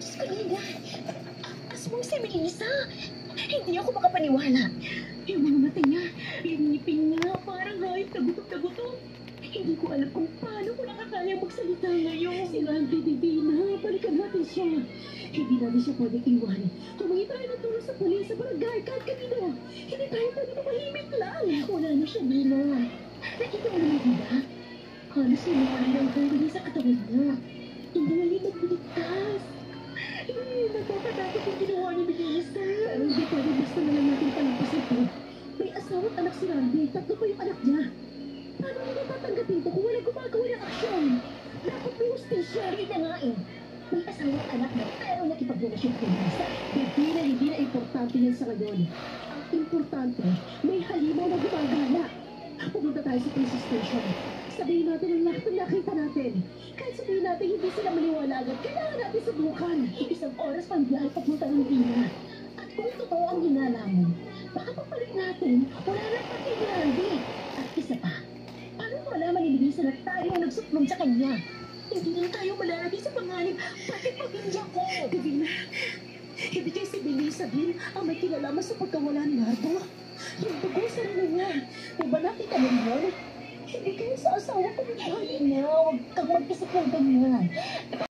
Diyos ko, Linda. Asmong si Melissa. Hindi ako makapaniwala. Yung mga mata niya, yung ngipin niya, parang hayop na gutom. Hindi ko alam kung paano ko nakakaya magsalita ngayon. Si Randy, Divina, balikan natin siya. Hindi natin siya pwedeng iwan. Tumangi tayo ng tulong sa pulis, sa barangay, kahit kanino. Hindi tayo pwede tumahimik lang. Wala na siya, Dina. Nakita mo naman, diba? Halos yung mga ng huli sa katawan niya. Tumuli at buligtas. Nagpapatakot yung ginawa ni Melissa. Pero hindi pwede basta na lang natin palampas ito. May asawa at anak si Randy. 3 pa yung anak niya. Paano nila tatanggapin ito kung walang gumagawa ng aksyon? Dapat may hustisya. Hindi na nga eh. May asawa at anak na pero nakipagrelasyon kay Melissa. Hindi na importante yan sa ngayon. Ang importante, may halimaw na gumagala. Pumunta tayo sa police station. Sabihin natin ang lahat ng nakita natin. Kahit sabihin natin hindi sila maniwalagan, kailangan natin subukan. 1 oras pang biyahe papunta ng Dina. At kung totoo ang hinala mo, baka papalit natin, wala na pati ni Randy. At isa pa, paano mo malaman ni Melissa na tayo ang nagsuplong sa kanya? Hindi lang tayo malalagay sa panganib, pati pamilya ko. Divina, hindi kayo si Melissa din ang may kinalaman sa pagkawala ni Nardo. Yung dugo sa niya. Di ba nakita mo yun? Hindi kayo sa asawa ko. Ay, na, huwag kang mag-isip ng ganyan.